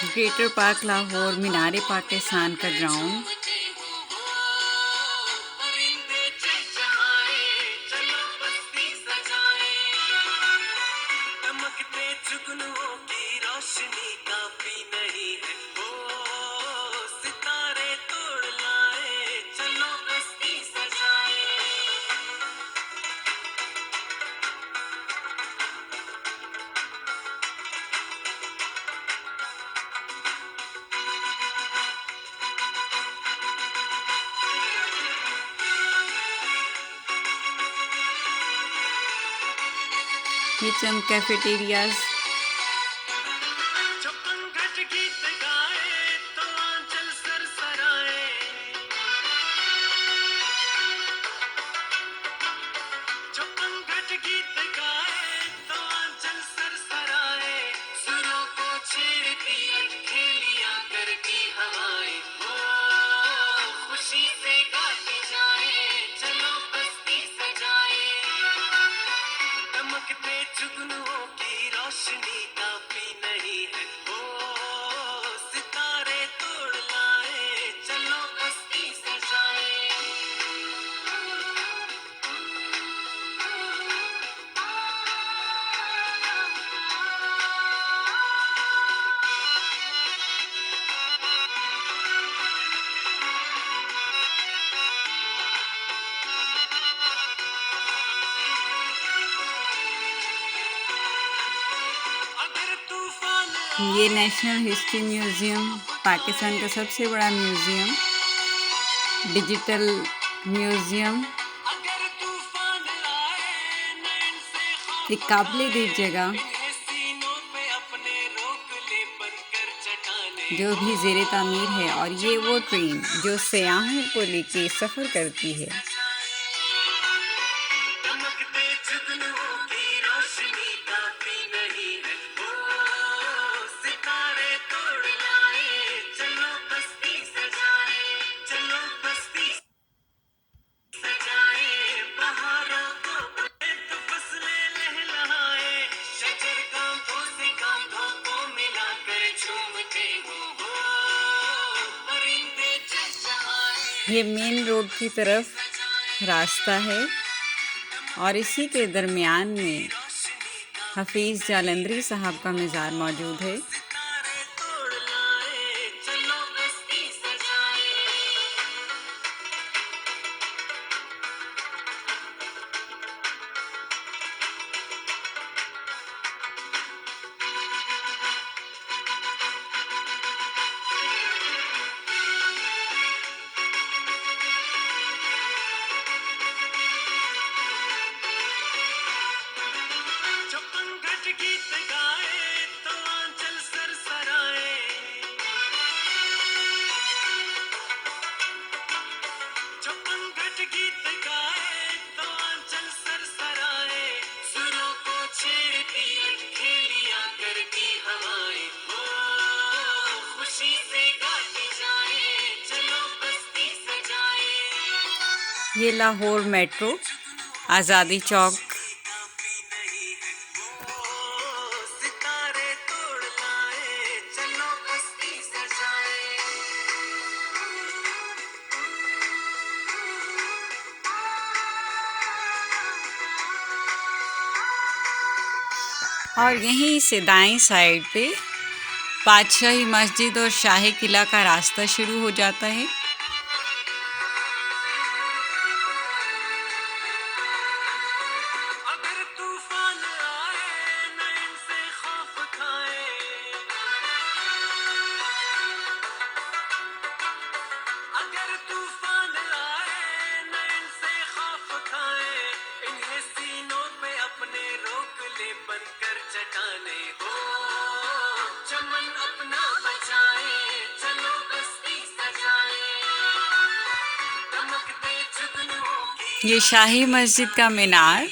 Greater park Lahore, मीनार पाकिस्तान का ground. ये चंद cafeterias. जुगनुओं की रोशनी काफी नहीं है, ओ सितारे तोड़ लाए, चलो बस्ती सजाए। ये नेशनल हिस्ट्री म्यूज़ियम, पाकिस्तान का सबसे बड़ा म्यूज़ियम, डिजिटल म्यूज़ियम, एक काबिल-ए-दीद जगह जो भी ज़ेरे तामीर है। और ये वो ट्रेन जो सयाहों को लेके सफ़र करती है। ये मेन रोड की तरफ रास्ता है और इसी के दरमियान में हफीज़ जालंधरी साहब का मज़ार मौजूद है। ये लाहौर मेट्रो, आज़ादी चौक, और यहीं से दाएं साइड पे बादशाही मस्जिद और शाही किला का रास्ता शुरू हो जाता है। ये शाही मस्जिद का मीनार